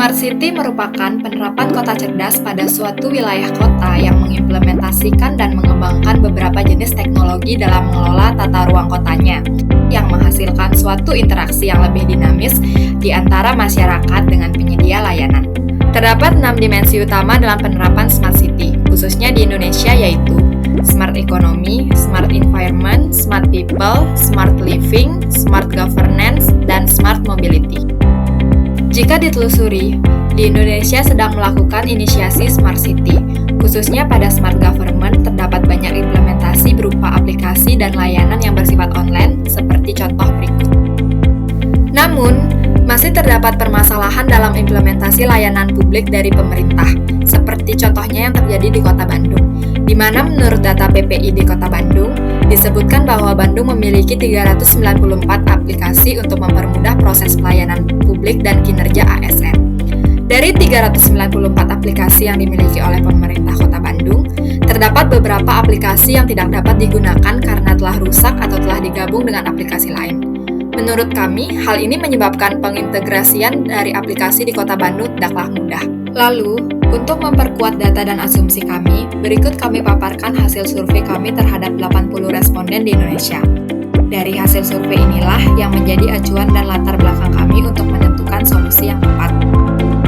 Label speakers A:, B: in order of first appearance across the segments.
A: Smart City merupakan penerapan kota cerdas pada suatu wilayah kota yang mengimplementasikan dan mengembangkan beberapa jenis teknologi dalam mengelola tata ruang kotanya, yang menghasilkan suatu interaksi yang lebih dinamis di antara masyarakat dengan penyedia layanan. Terdapat 6 dimensi utama dalam penerapan Smart City, khususnya di Indonesia, yaitu Smart Economy, Smart Environment, Smart People, Smart Living, Smart Governance, dan Smart Mobility. Jika ditelusuri, di Indonesia sedang melakukan inisiasi Smart City, khususnya pada Smart Government terdapat banyak implementasi berupa aplikasi dan layanan yang bersifat online, seperti contoh berikut. Namun, masih terdapat permasalahan dalam implementasi layanan publik dari pemerintah, seperti contohnya yang terjadi di Kota Bandung, di mana menurut data PPI di Kota Bandung, disebutkan bahwa Bandung memiliki 394 aplikasi untuk mempermudah proses pelayanan publik dan kinerja ASN. Dari 394 aplikasi yang dimiliki oleh pemerintah Kota Bandung, terdapat beberapa aplikasi yang tidak dapat digunakan karena telah rusak atau telah digabung dengan aplikasi lain. Menurut kami, hal ini menyebabkan pengintegrasian dari aplikasi di Kota Bandung tidaklah mudah. Lalu, untuk memperkuat data dan asumsi kami, berikut kami paparkan hasil survei kami terhadap 80 responden di Indonesia. Dari hasil survei inilah yang menjadi acuan dan latar belakang kami untuk menentukan solusi yang tepat.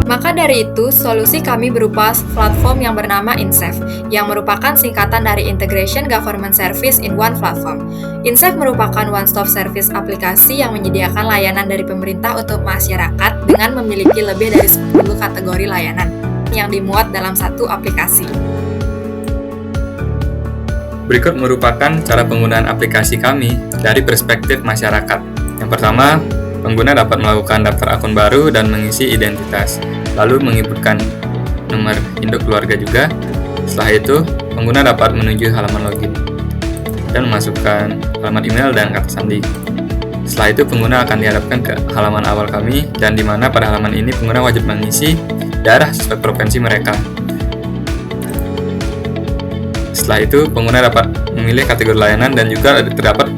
A: Maka dari itu, solusi kami berupa platform yang bernama InSafe, yang merupakan singkatan dari Integration Government Service in One Platform. InSafe merupakan one-stop service aplikasi yang menyediakan layanan dari pemerintah untuk masyarakat dengan memiliki lebih dari 10 kategori layanan yang dimuat dalam satu aplikasi.
B: Berikut merupakan cara penggunaan aplikasi kami dari perspektif masyarakat. Yang pertama, pengguna dapat melakukan daftar akun baru dan mengisi identitas, lalu menginputkan nomor induk keluarga juga. Setelah itu, pengguna dapat menuju halaman login dan memasukkan alamat email dan kata sandi. Setelah itu, pengguna akan dihadapkan ke halaman awal kami, dan di mana pada halaman ini pengguna wajib mengisi daerah sesuai provinsi mereka. Setelah itu, pengguna dapat memilih kategori layanan dan juga terdapat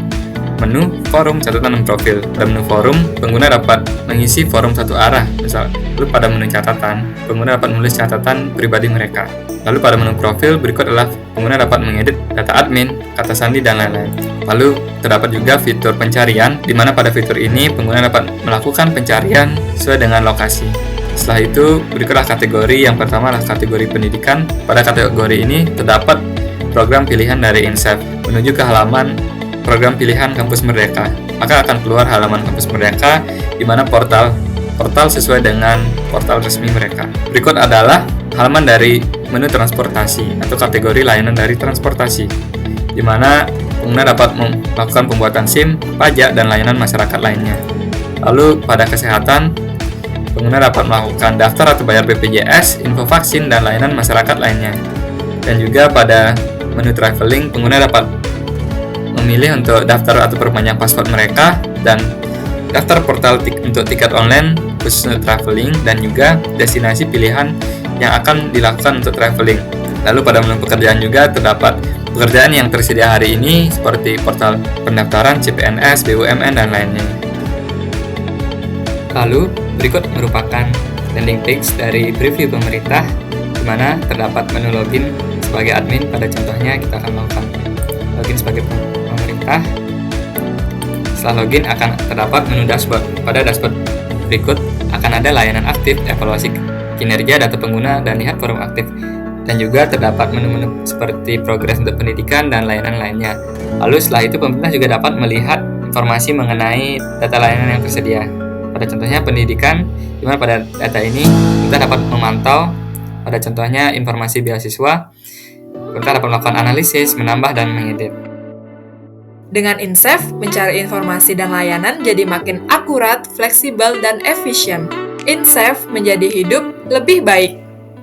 B: menu forum catatan dan profil. Pada menu forum, pengguna dapat mengisi forum satu arah. Lalu pada menu catatan, pengguna dapat menulis catatan pribadi mereka. Lalu pada menu profil, berikut adalah pengguna dapat mengedit data admin, kata sandi, dan lain-lain. Lalu terdapat juga fitur pencarian, di mana pada fitur ini pengguna dapat melakukan pencarian sesuai dengan lokasi. Setelah itu, berikutlah kategori. Yang pertama adalah kategori pendidikan. Pada kategori ini terdapat program pilihan dari InSafe menuju ke halaman program pilihan Kampus Merdeka. Maka akan keluar halaman Kampus Merdeka, di mana portal sesuai dengan portal resmi mereka. Berikut adalah halaman dari menu transportasi atau kategori layanan dari transportasi, di mana pengguna dapat melakukan pembuatan SIM, pajak, dan layanan masyarakat lainnya. Lalu pada kesehatan, pengguna dapat melakukan daftar atau bayar BPJS, info vaksin, dan layanan masyarakat lainnya. Dan juga pada menu traveling, pengguna dapat memilih untuk daftar atau perpanjang paspor mereka, dan daftar portal untuk tiket online khusus untuk traveling, dan juga destinasi pilihan yang akan dilakukan untuk traveling. Lalu pada menu pekerjaan juga terdapat pekerjaan yang tersedia hari ini seperti portal pendaftaran, CPNS, BUMN, dan lainnya. Lalu berikut merupakan landing page dari preview pemerintah, di mana terdapat menu login sebagai admin. Pada contohnya kita akan melakukan login sebagai pemerintah. Setelah login akan terdapat menu dashboard. Pada dashboard berikut akan ada layanan aktif, evaluasi kinerja data pengguna, dan lihat forum aktif. Dan juga terdapat menu-menu seperti progres untuk pendidikan dan layanan lainnya. Lalu setelah itu pemerintah juga dapat melihat informasi mengenai data layanan yang tersedia. Pada contohnya pendidikan, di mana pada data ini kita dapat memantau pada contohnya informasi beasiswa. Kita dapat melakukan analisis, menambah, dan mengedit.
A: Dengan InSafe, mencari informasi dan layanan jadi makin akurat, fleksibel, dan efisien. InSafe menjadi hidup lebih baik.